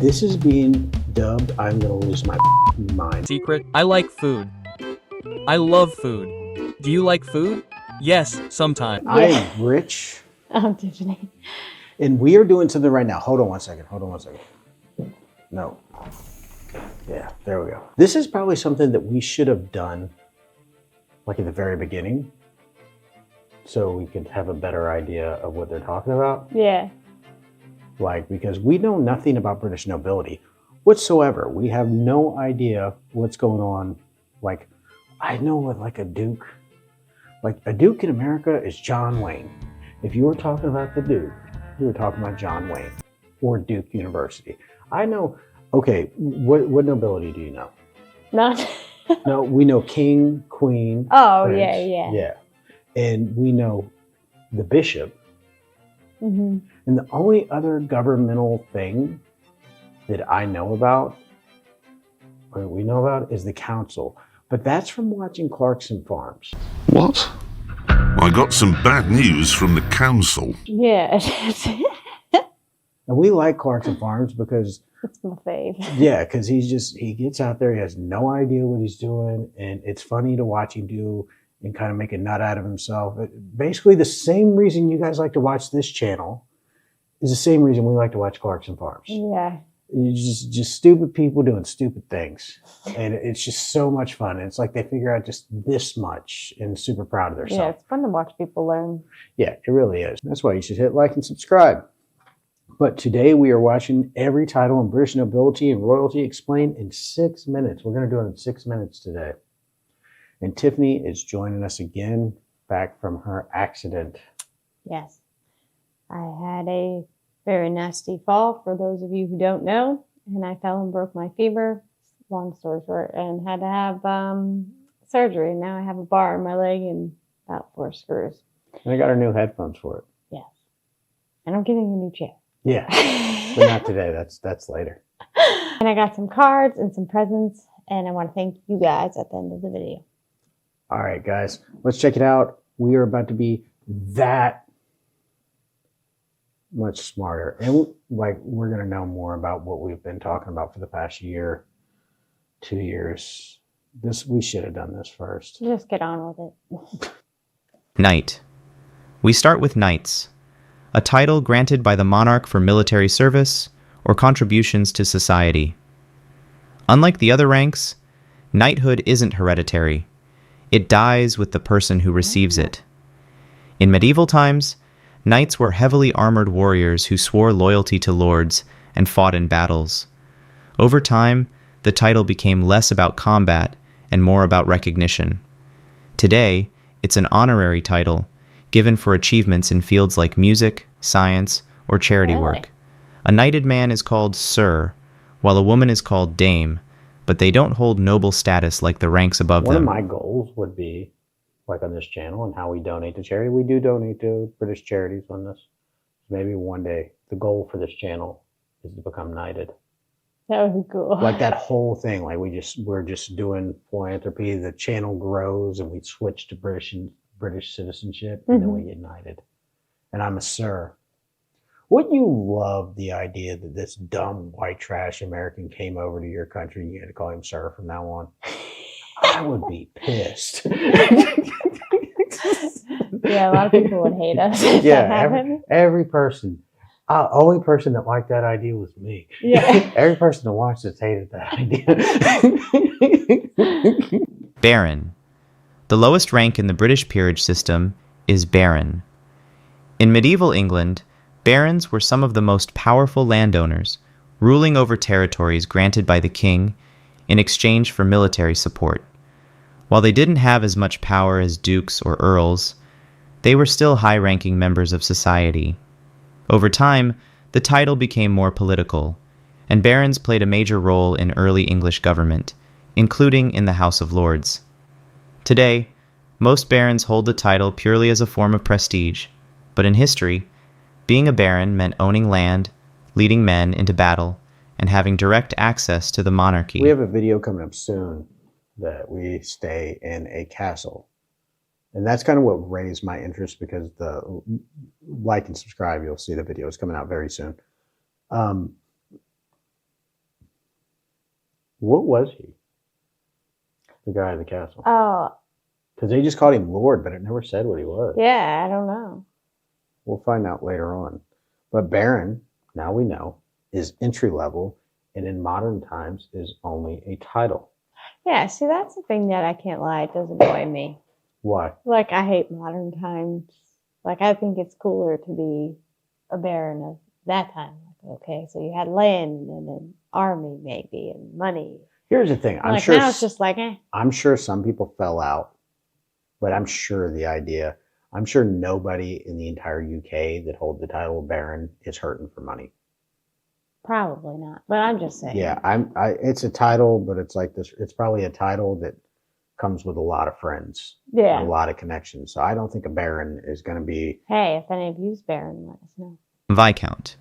This is being dubbed, I'm gonna lose my mind. Secret, I like food. I love food. Do you like food? Yes, sometimes. I am Rich. I'm Tiffany. And we are doing something right now. Hold on one second. No. Yeah, there we go. This is probably something that we should have done like at the very beginning, so we could have a better idea of what they're talking about. Yeah. Like, because we know nothing about British nobility whatsoever. We have no idea what's going on. Like, I know what, like a duke in America is John Wayne. If you were talking about the Duke, you were talking about John Wayne or Duke University. I know, okay, what nobility do you know? Not. No, we know king, queen. Oh, prince. yeah. And we know the bishop. Mm-hmm. And the only other governmental thing that I know about, or we know about, is the council. But that's from watching Clarkson Farms. What? I got some bad news from the council. Yeah. And we like Clarkson Farms because It's my fave. yeah, because he gets out there, he has no idea what he's doing, and it's funny to watch him do and kind of make a nut out of himself. Basically, the same reason you guys like to watch this channel is the same reason we like to watch Clarkson Farms. Yeah. It's just stupid people doing stupid things, and it's just so much fun. And it's like they figure out just this much and super proud of Yeah, themselves. it's fun to watch people learn. Yeah, it really is. That's why you should hit like and subscribe. But today we are watching every title in British nobility and royalty explained in 6 minutes. We're going to do it in 6 minutes today. And Tiffany is joining us again, back from her accident. Yes. I had a very nasty fall, for those of you who don't know, and I fell and broke my femur, long story short, and had to have surgery. Now I have a bar in my leg and about 4 screws. And I got her new headphones for it. Yes. And I'm getting a new chair. Yeah, but not today. That's later. And I got some cards and some presents, and I want to thank you guys at the end of the video. All right, guys, let's check it out. We are about to be that much smarter. And like, we're going to know more about what we've been talking about for the past year, 2 years. We should have done this first. Just get on with it. Knight. We start with knights, a title granted by the monarch for military service or contributions to society. Unlike the other ranks, knighthood isn't hereditary. It dies with the person who receives it. In medieval times, knights were heavily armored warriors who swore loyalty to lords and fought in battles. Over time, the title became less about combat and more about recognition. Today, it's an honorary title given for achievements in fields like music, science, or charity work. A knighted man is called Sir, while a woman is called Dame, but they don't hold noble status like the ranks above them. One of my goals would be, like on this channel and how we donate to charity. We do donate to British charities on this. Maybe one day the goal for this channel is to become knighted. That would be cool. Like that whole thing, like we're just doing philanthropy. The channel grows and we switch to British citizenship, and then we get knighted. And I'm a Sir. Wouldn't you love the idea that this dumb white trash American came over to your country and you had to call him Sir from now on? I would be pissed. Yeah, a lot of people would hate us if that happened. Every person. Only person that liked that idea was me. Yeah. Every person that watched this hated that idea. Baron. The lowest rank in the British peerage system is Baron. In medieval England, barons were some of the most powerful landowners, ruling over territories granted by the king in exchange for military support. While they didn't have as much power as dukes or earls, they were still high-ranking members of society. Over time, the title became more political, and barons played a major role in early English government, including in the House of Lords. Today, most barons hold the title purely as a form of prestige, but in history, being a baron meant owning land, leading men into battle, and having direct access to the monarchy. We have a video coming up soon that we stay in a castle. And that's kind of what raised my interest, because the like and subscribe, you'll see the videos coming out very soon. What was he? The guy at the castle. Oh, Because they just called him Lord, but it never said what he was. yeah, I don't know. We'll find out later on. But Baron, now we know, is entry level, and in modern times is only a title. Yeah, see, that's the thing that I can't lie. It doesn't annoy me. Why? Like, I hate modern times. Like, I think it's cooler to be a baron of that time. Like, okay, so you had land and an army, maybe, and money. Here's the thing. I'm Like, sure. now it's just like, eh. I'm sure some people fell out, but I'm sure the idea. I'm sure nobody in the entire UK that holds the title of Baron is hurting for money. Probably not. But I'm just saying. Yeah, it's a title, but it's like this. It's probably a title that comes with a lot of friends, Yeah. and a lot of connections. So I don't think a Baron is going to be. Hey, if any of you's baron, let us know. Viscount.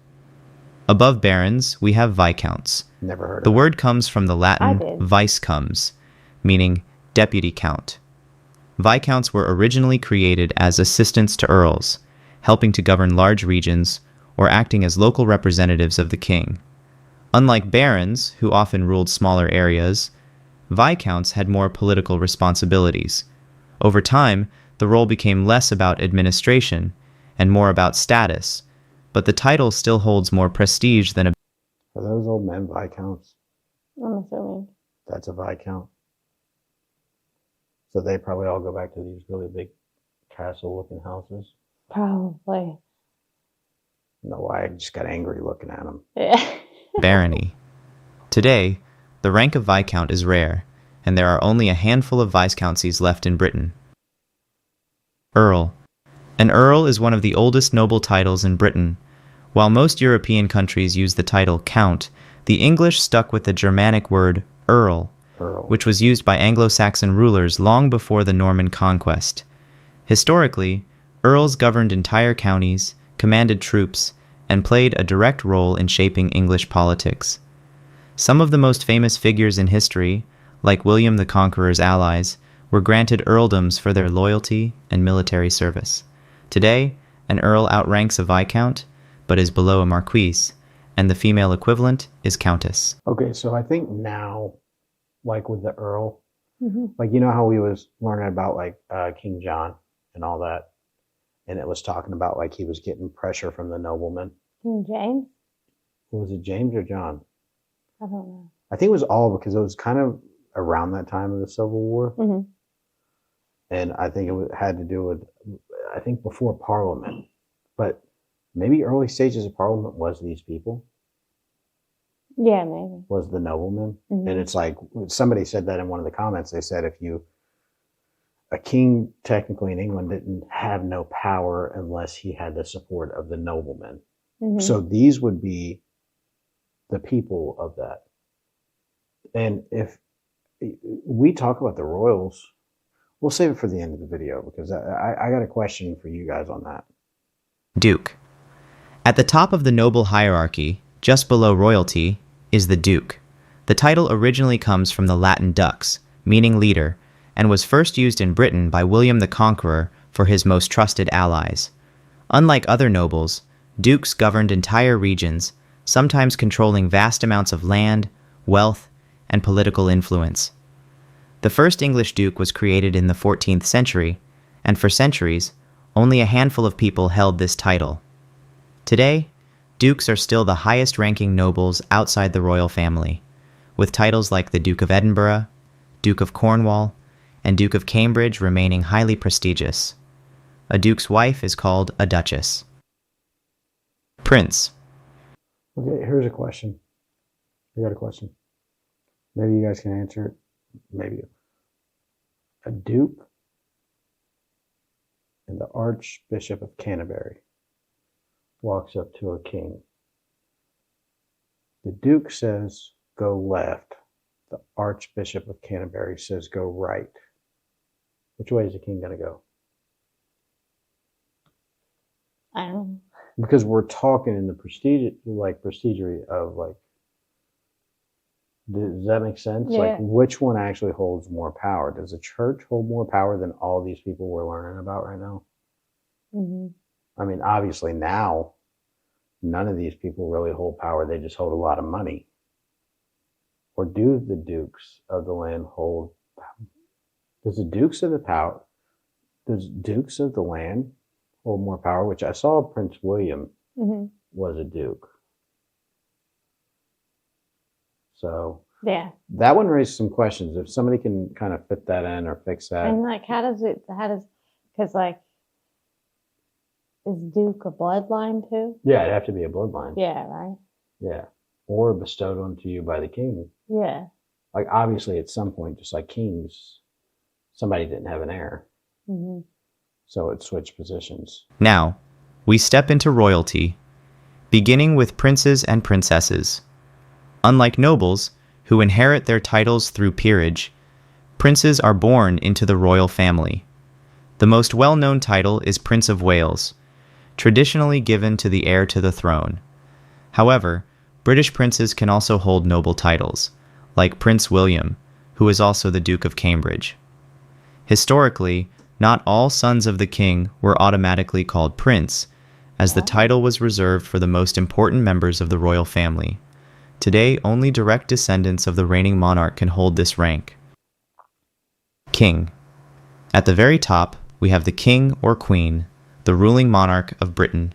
Above barons, we have viscounts. Never heard The of word comes from the I Latin did. viscums, meaning deputy count. Viscounts were originally created as assistants to earls, helping to govern large regions or acting as local representatives of the king. Unlike barons, who often ruled smaller areas, viscounts had more political responsibilities. Over time, the role became less about administration and more about status, but the title still holds more prestige than a Are those old men Viscounts? I'm assuming. That's a Viscount. So they probably all go back to these really big castle-looking houses. Probably. No, I just got angry looking at them. Yeah. barony. Today, the rank of Viscount is rare, and there are only a handful of viscountcies left in Britain. Earl. An earl is one of the oldest noble titles in Britain. While most European countries use the title count, the English stuck with the Germanic word earl, Earl. which was used by Anglo-Saxon rulers long before the Norman conquest. Historically, earls governed entire counties, commanded troops, and played a direct role in shaping English politics. Some of the most famous figures in history, like William the Conqueror's allies, were granted earldoms for their loyalty and military service. Today, an earl outranks a viscount, but is below a marquise, and the female equivalent is countess. Okay, so I think now, like with the Earl, Mhm. like you know how we was learning about like King John and all that, and it was talking about like he was getting pressure from the noblemen. King James? Was it James or John? I don't know. I think it was all because it was kind of around that time of the Civil War, Mhm. and I think had to do with, I think before Parliament, but maybe early stages of Parliament was these people, Yeah, maybe. was the noblemen, Mhm. and it's like somebody said that in one of the comments. They said a king technically in England didn't have no power unless he had the support of the noblemen. Mhm. So these would be the people of that. And if we talk about the royals, we'll save it for the end of the video because I got a question for you guys on that. Duke. At the top of the noble hierarchy, just below royalty, is the duke. The title originally comes from the Latin dux, meaning leader, and was first used in Britain by William the Conqueror for his most trusted allies. Unlike other nobles, dukes governed entire regions, sometimes controlling vast amounts of land, wealth, and political influence. The first English duke was created in the 14th century, and for centuries, only a handful of people held this title. Today, dukes are still the highest-ranking nobles outside the royal family, with titles like the Duke of Edinburgh, Duke of Cornwall, and Duke of Cambridge remaining highly prestigious. A duke's wife is called a duchess. Prince. Okay, here's a question. I got a question. Maybe you guys can answer it. Maybe. A duke and the Archbishop of Canterbury walks up to a king. The duke says, go left. The Archbishop of Canterbury says, go right. Which way is the king going to go? I don't know. Because we're talking in the prestigery of like, does that make sense? Yeah. Like, which one actually holds more power? Does the church hold more power than all these people we're learning about right now? Mhm. I mean, obviously now, none of these people really hold power. They just hold a lot of money. or do the dukes of the land hold? Does the dukes of the power? Does dukes of the land hold more power? Which I saw Prince William Hmm. was a duke. So Yeah. that one raised some questions. If somebody can kind of fit that in or fix that. And like, because like, is Duke a bloodline too? Yeah, it'd have to be a bloodline. Yeah, right? Yeah. Or bestowed onto you by the king. Yeah. Like, obviously, at some point, just like kings, somebody didn't have an heir. Hmm. So it switched positions. Now, we step into royalty, beginning with princes and princesses. Unlike nobles, who inherit their titles through peerage, princes are born into the royal family. The most well-known title is Prince of Wales, traditionally given to the heir to the throne. However, British princes can also hold noble titles, like Prince William, who is also the Duke of Cambridge. Historically, not all sons of the king were automatically called prince, as the title was reserved for the most important members of the royal family. Today, only direct descendants of the reigning monarch can hold this rank. King. At the very top, we have the king or queen, the ruling monarch of Britain.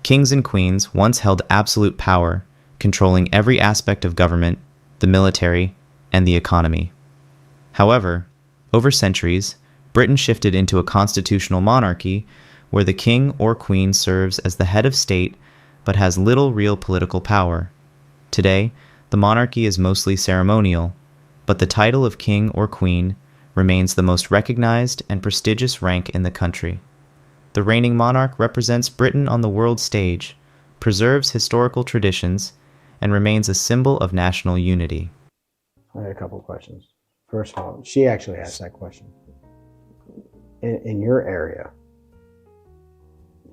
Kings and queens once held absolute power, controlling every aspect of government, the military, and the economy. However, over centuries, Britain shifted into a constitutional monarchy where the king or queen serves as the head of state but has little real political power. Today, the monarchy is mostly ceremonial, but the title of king or queen remains the most recognized and prestigious rank in the country. The reigning monarch represents Britain on the world stage, preserves historical traditions, and remains a symbol of national unity. I had a couple of questions. First of all, she actually asked that question. In your area,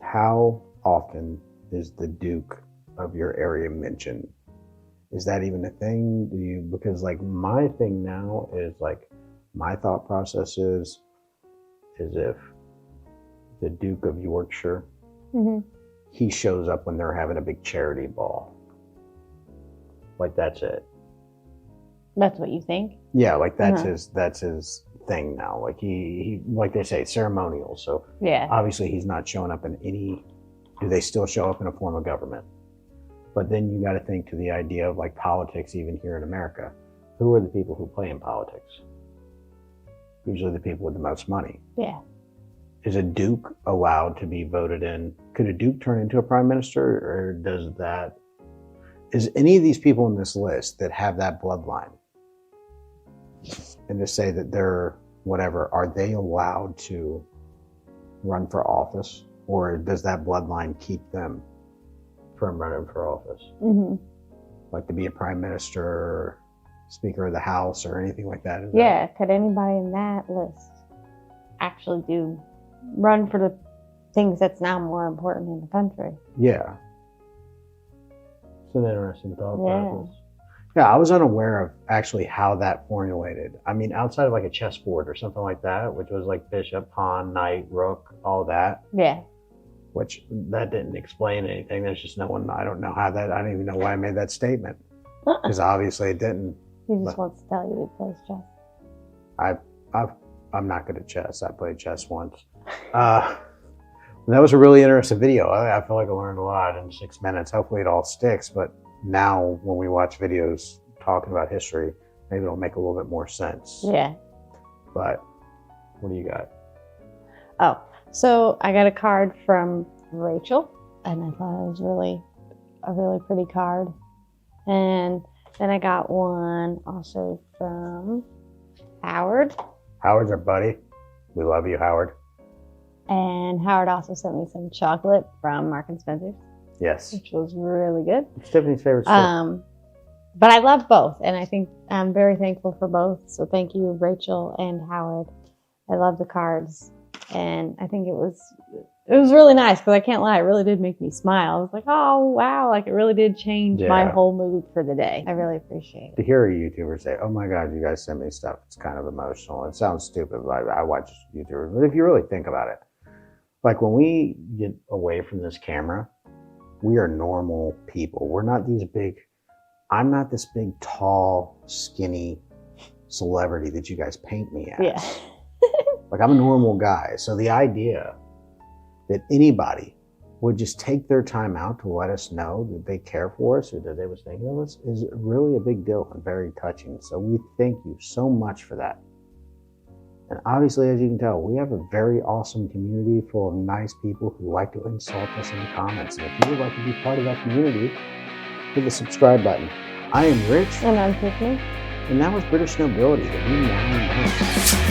how often is the Duke of your area mentioned? Is that even a thing? Because like my thing now is like, my thought process is if the Duke of Yorkshire, he shows up when they're having a big charity ball. Like that's it. That's what you think? Yeah, like that's his thing now. Like he like they say, ceremonial. So Yeah. obviously he's not showing up in any. Do they still show up in a form of government? But then you got to think to the idea of like politics, even here in America. Who are the people who play in politics? Usually the people with the most money. Yeah. Is a duke allowed to be voted in? Could a duke turn into a prime minister, or is any of these people in this list that have that bloodline, and to say that they're whatever, are they allowed to run for office, or does that bloodline keep them from running for office? Like to be a prime minister, Speaker of the House, or anything like that? Yeah. Could anybody in that list actually run for the things that's now more important in the country? Yeah. It's an interesting thought process. Yeah, I was unaware of actually how that formulated. I mean, outside of like a chessboard or something like that, which was like bishop, pawn, knight, rook, all that. Yeah. Which that didn't explain anything. There's just no one. I don't know how that. I don't even know why I made that statement, because obviously it didn't. He just wants to tell you he plays chess. I'm not good at chess. I played chess once. That was a really interesting video. I feel like I learned a lot in 6 minutes. Hopefully it all sticks. But now when we watch videos talking about history, maybe it'll make a little bit more sense. Yeah. But what do you got? Oh, so I got a card from Rachel, and I thought it was a really pretty card. And then I got one also from Howard. Howard's our buddy. We love you, Howard. And Howard also sent me some chocolate from Mark and Spencer's. Yes. Which was really good. It's Tiffany's favorite store. But I love both, and I think I'm very thankful for both. So thank you, Rachel and Howard. I love the cards, and I think it was really nice, because I can't lie, it really did make me smile. I was like, oh wow, like it really did change my whole mood for the day. I really appreciate it. To hear a YouTuber say, oh my God, you guys send me stuff, it's kind of emotional. It sounds stupid, but I watch YouTubers. But if you really think about it, like when we get away from this camera, we are normal people. We're not these big, I'm not this big, tall, skinny celebrity that you guys paint me as. Yeah. Like, I'm a normal guy. So the idea that anybody would just take their time out to let us know that they care for us or that they was thinking of us is really a big deal and very touching. So we thank you so much for that. And obviously, as you can tell, we have a very awesome community full of nice people who like to insult us in the comments. And if you would like to be part of that community, hit the subscribe button. I am Rich, And I'm Tiffany. and that was British Nobility, that we now know.